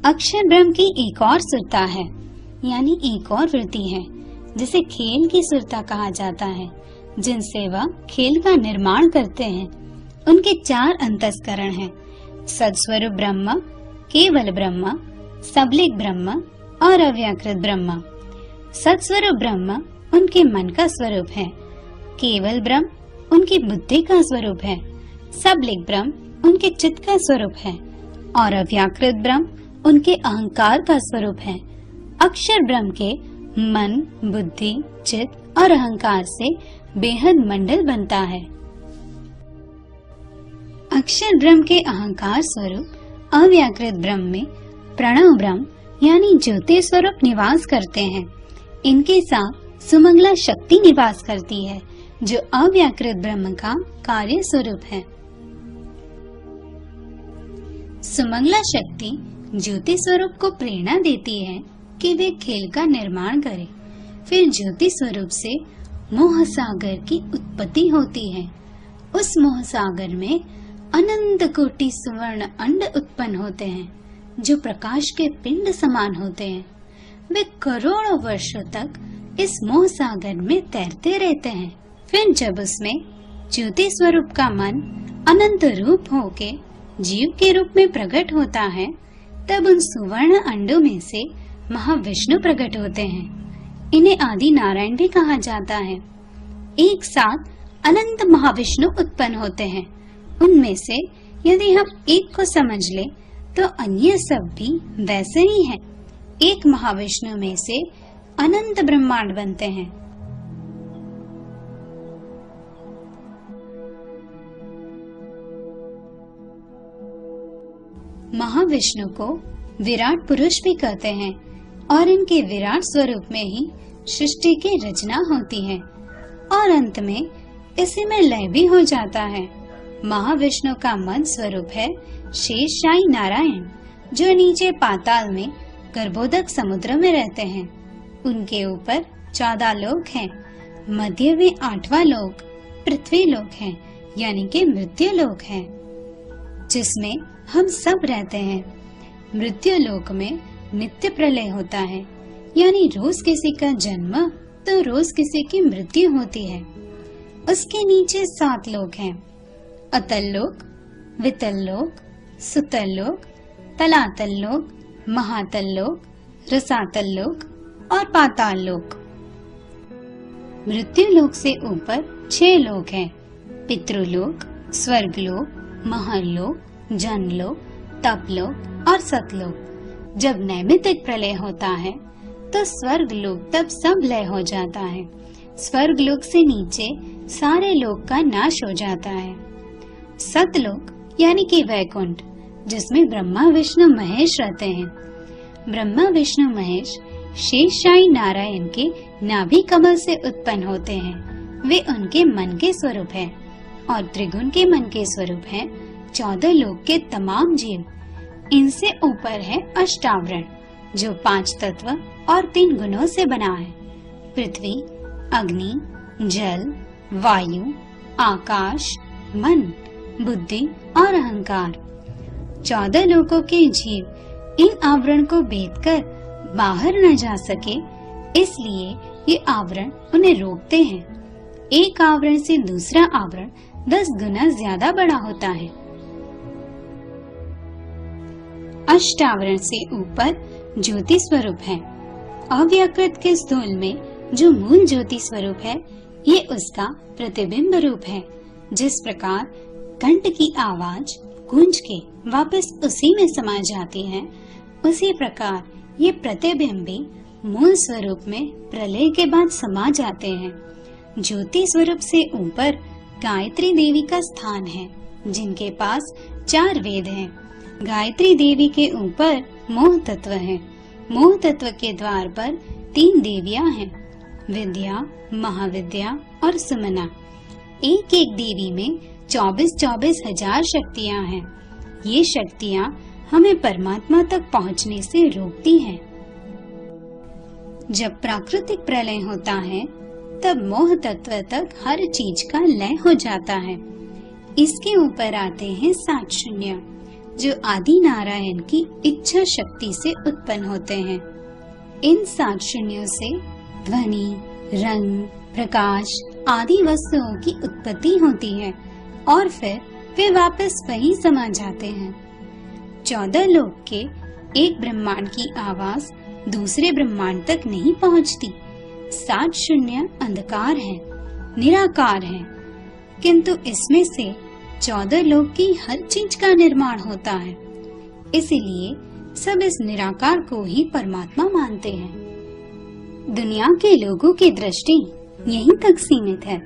अक्षर ब्रह्म की एक और सुरता है, यानी एक और वृत्ति है, जिसे खेल की सुरता कहा जाता है, जिनसे वह खेल का निर्माण करते हैं। उनके 4 अंतस्करण हैं: सदस्वरूप ब्रह्म, केवल ब्रह्म, सबलिक ब्रह्म और अव्याकृत ब्रह्म। सदस्वरूप ब्रह्म उनके मन का स्वरूप है, केवल ब्रह्म उनकी बुद्धि का स्वरूप है, सबलिक ब्रह्म उनके चित्त का स्वरूप है और अव्याकृत ब्रह्म उनके अहंकार का स्वरूप है। अक्षर ब्रह्म के मन, बुद्धि, चित्त और अहंकार से बेहद मंडल बनता है। अक्षर ब्रह्म के अहंकार स्वरूप अव्याकृत ब्रह्म में प्रणव ब्रह्म यानी ज्योति स्वरूप निवास करते हैं। इनके साथ सुमंगला शक्ति निवास करती है, जो अव्याकृत ब्रह्म का कार्य स्वरूप है। सुमंगला शक्ति ज्योति स्वरूप को प्रेरणा देती है कि वे खेल का निर्माण करें। फिर ज्योति स्वरूप से मोह सागर की उत्पत्ति होती है। उस मोह सागर में अनंत कोटि सुवर्ण अंड उत्पन्न होते हैं, जो प्रकाश के पिंड समान होते हैं। वे करोड़ों वर्षों तक इस मोह सागर में तैरते रहते हैं। फिर जब उसमें ज्योति स्वरूप का मन अनंत रूप होके जीव के रूप में प्रकट होता है, तब उन सुवर्ण अंडों में से महाविष्णु प्रकट होते हैं। इन्हें आदि नारायण भी कहा जाता है। एक साथ अनंत महाविष्णु उत्पन्न होते हैं। उनमें से यदि हम एक को समझ ले तो अन्य सब भी वैसे ही हैं। एक महाविष्णु में से अनंत ब्रह्मांड बनते हैं। महाविष्णु को विराट पुरुष भी कहते हैं और इनके विराट स्वरूप में ही सृष्टि की रचना होती है और अंत में इसी में लय भी हो जाता है। महाविष्णु का मन स्वरूप है शेषशायी नारायण, जो नीचे पाताल में गर्भोदक समुद्र में रहते हैं। उनके ऊपर 14 लोक हैं। मध्य में 8वां लोक पृथ्वी लोक है, यानी कि मृत्यु लोक है, जिसमें हम सब रहते हैं। मृत्यु लोक में नित्य प्रलय होता है, यानी रोज किसी का जन्म तो रोज किसी की मृत्यु होती है। उसके नीचे 7 लोक हैं: अतल लोक, वितल लोक, सुतल लोक, तलातल लोक, महातल लोक, रसातल लोक और पाताल लोक। मृत्यु लोक से ऊपर 6 लोक हैं: पितृलोक, स्वर्गलोक, महरलोक, जनलोक, तपलोक और सतलोक। जब नैमित्तिक प्रलय होता है तो स्वर्गलोक तब सब लय हो जाता है। स्वर्गलोक से नीचे सारे लोक का नाश हो जाता है। सतलोक यानी कि वैकुंठ, जिसमें ब्रह्मा विष्णु महेश रहते हैं। ब्रह्मा विष्णु महेश शेषशायी नारायण के नाभि कमल से उत्पन्न होते हैं। वे उनके मन के स्वरूप हैं और त्रिगुण के मन के स्वरूप हैं 14 लोक के तमाम जीव। इनसे ऊपर है अष्टावरण, जो 5 तत्व और 3 गुणों से बना है: पृथ्वी, अग्नि, जल, वायु, आकाश, मन, बुद्धि और अहंकार। 14 लोकों के जीव इन आवरण को भेदकर बाहर न जा सके, इसलिए ये आवरण उन्हें रोकते हैं। एक आवरण से दूसरा आवरण 10 गुना ज्यादा बड़ा होता है। अष्टावरण से ऊपर ज्योति स्वरूप है। अव्याकृत के स्थूल में जो मूल ज्योति स्वरूप है, ये उसका प्रतिबिंब रूप है। जिस प्रकार घंट की आवाज गूंज के वापस उसी में समा जाती है, उसी प्रकार ये प्रतिबिंब भी मूल स्वरूप में प्रलय के बाद समा जाते हैं। ज्योति स्वरूप से ऊपर गायत्री देवी का स्थान है, जिनके पास 4 वेद हैं। गायत्री देवी के ऊपर मोह तत्व है। मोह तत्व के द्वार पर 3 देवियां हैं: विद्या, महाविद्या और सुमना। एक एक देवी में 24-24 हजार शक्तियां हैं। ये शक्तियां हमें परमात्मा तक पहुंचने से रोकती हैं। जब प्राकृतिक प्रलय होता है, तब मोह तत्व तक हर चीज का लय हो जाता है। इसके ऊपर आते हैं 7 शून्य। जो आदि नारायण की इच्छा शक्ति से उत्पन्न होते हैं। इन 7 शून्यों से ध्वनि, रंग, प्रकाश आदि वस्तुओं की उत्पत्ति होती है और फिर वे वापस वहीं समा जाते हैं। 14 लोक के एक ब्रह्मांड की आवाज दूसरे ब्रह्मांड तक नहीं पहुंचती। 7 शून्य अंधकार है, निराकार है, किंतु इसमें से 14 लोक की हर चीज का निर्माण होता है। इसीलिए सब इस निराकार को ही परमात्मा मानते हैं। दुनिया के लोगों की दृष्टि यहीं तक सीमित है,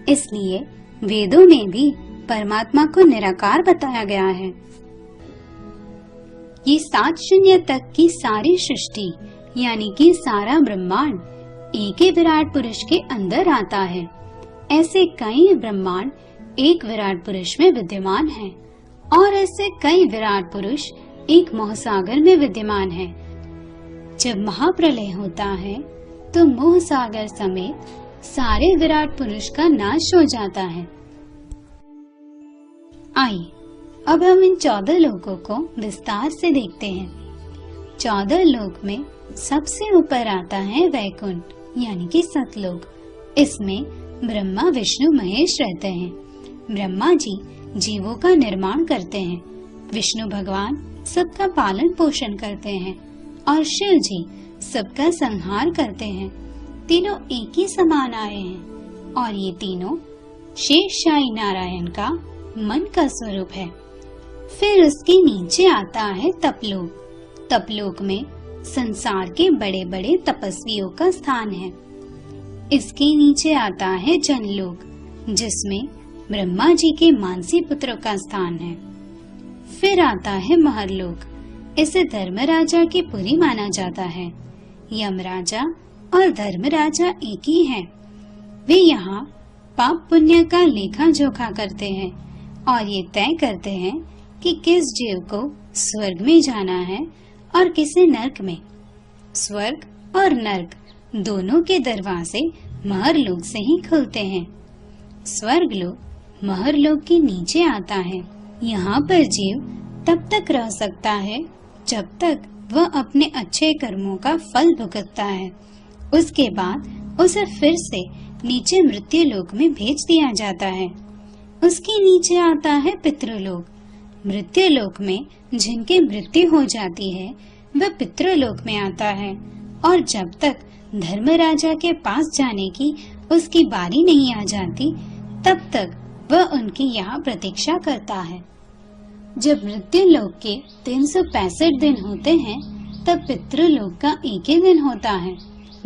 इसलिए वेदों में भी परमात्मा को निराकार बताया गया है। ये 7 शून्य तक की सारी सृष्टि यानी कि सारा ब्रह्मांड एक ही विराट पुरुष के अंदर आता है। ऐसे कई ब्रह्मांड एक विराट पुरुष में विद्यमान हैं और ऐसे कई विराट पुरुष एक मोहसागर में विद्यमान हैं। जब महाप्रलय होता है तो मोहसागर समेत सारे विराट पुरुष का नाश हो जाता है। आइए अब हम इन 14 लोकों को विस्तार से देखते हैं। 14 लोक में सबसे ऊपर आता है वैकुंठ यानी कि सतलोक। इसमें ब्रह्मा, विष्णु, महेश रहते हैं। ब्रह्मा जी जीवों का निर्माण करते हैं, विष्णु भगवान सबका पालन पोषण करते हैं और शिव जी सबका संहार करते हैं। तीनों एक ही समान आए हैं और ये तीनों शेषशाही नारायण का मन का स्वरूप है। फिर उसके नीचे आता है तपलोक। तपलोक में संसार के बड़े बड़े तपस्वियों का स्थान है। इसके नीचे आता है जनलोक, जिसमें ब्रह्मा जी के मानसी पुत्रों का स्थान है। फिर आता है महरलोक। इसे धर्मराजा की पुरी माना जाता है। यमराजा और धर्मराजा एक ही हैं। वे यहाँ पाप पुण्य का लेखा जोखा करते हैं और ये तय करते हैं कि किस जीव को स्वर्ग में जाना है और किसे नरक में। स्वर्ग और नरक दोनों के दरवाजे महरलोक से ही खुलते हैं। स्वर्ग लोक महरलोक के नीचे आता है। यहाँ पर जीव तब तक रह सकता है जब तक वह अपने अच्छे कर्मों का फल भुगतता है। उसके बाद उसे फिर से नीचे मृत्यु लोक में भेज दिया जाता है। उसके नीचे आता है पितृलोक। मृत्यु लोक में जिनकी मृत्यु हो जाती है वह पितृलोक में आता है और जब तक धर्मराजा के पास जाने की उसकी बारी नहीं आ जाती तब तक वह उनकी यहाँ प्रतीक्षा करता है। जब मृत्यु लोक के 365 दिन होते हैं तब पितृलोक का एक ही दिन होता है।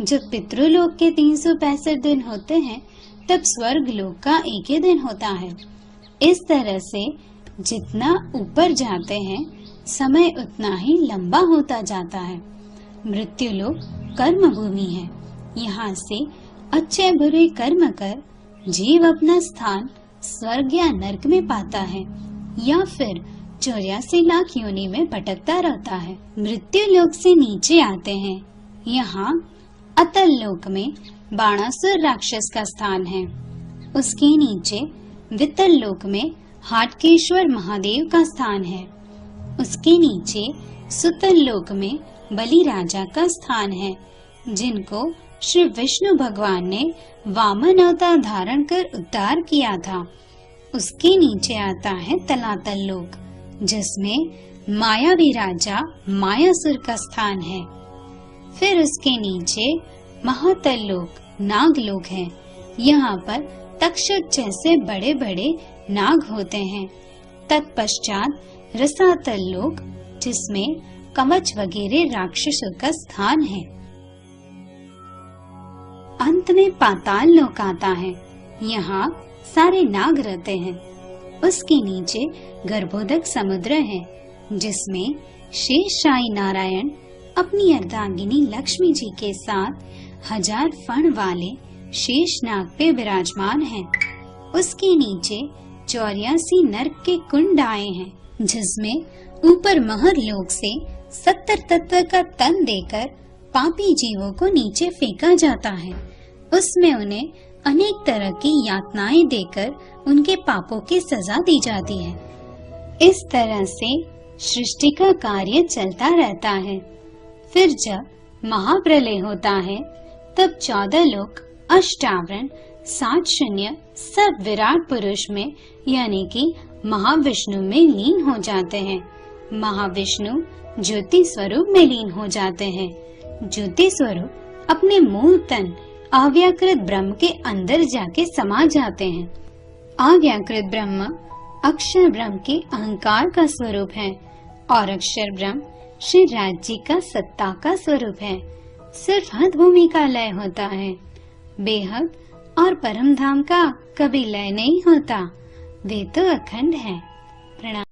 जब पितृलोक के 365 दिन होते हैं तब स्वर्ग लोक का एक ही दिन होता है। इस तरह से जितना ऊपर जाते हैं समय उतना ही लंबा होता जाता है। मृत्यु लोक कर्म भूमि है। यहाँ से अच्छे बुरे कर्म कर जीव अपना स्थान स्वर्ग या नरक में पाता है या फिर 84 लाख योनि में भटकता रहता है। मृत्यु लोक से नीचे आते हैं। यहाँ अतल लोक में बाणासुर राक्षस का स्थान है। उसके नीचे वितल लोक में हाटकेश्वर महादेव का स्थान है। उसके नीचे सुतल लोक में बलि राजा का स्थान है, जिनको श्री विष्णु भगवान ने वामन अवतार धारण कर उद्धार किया था। उसके नीचे आता है तलातल लोक, जिसमें मायावी राजा मायासुर का स्थान है। फिर उसके नीचे महातल लोक नागलोक है। यहाँ पर तक्षक जैसे बड़े बड़े नाग होते हैं। तत्पश्चात रसातल लोक, जिसमें कवच वगैरह राक्षसों का स्थान है। अंत में पाताल लोक आता है। यहाँ सारे नाग रहते हैं। उसके नीचे गर्भोदक समुद्र है, जिसमें शेषशाही नारायण अपनी अर्धांगिनी लक्ष्मी जी के साथ 1000 फण वाले शेष नाग पे विराजमान हैं। उसके नीचे 84 नर्क के कुंड आए हैं, जिसमें ऊपर महर लोक से 70 तत्व का तन देकर पापी जीवों को नीचे फेंका जाता है। उसमें उन्हें अनेक तरह की यातनाएं देकर उनके पापों की सजा दी जाती है। इस तरह से सृष्टि का कार्य चलता रहता है। फिर जब महाप्रलय होता है तब 14 लोक, अष्टावरण, 7 शून्य सब विराट पुरुष में यानी कि महाविष्णु में लीन हो जाते हैं। महाविष्णु ज्योति स्वरूप में लीन हो जाते हैं। ज्योति स्वरूप अपने मूल तन अव्याकृत ब्रह्म के अंदर जाके समा जाते हैं। अव्याकृत ब्रह्म अक्षर ब्रह्म के अहंकार का स्वरूप है और अक्षर ब्रह्म श्री राज जी का सत्ता का स्वरूप है। सिर्फ हद भूमि का लय होता है। बेहद और परम धाम का कभी लय नहीं होता। वे तो अखंड है। प्रणाम।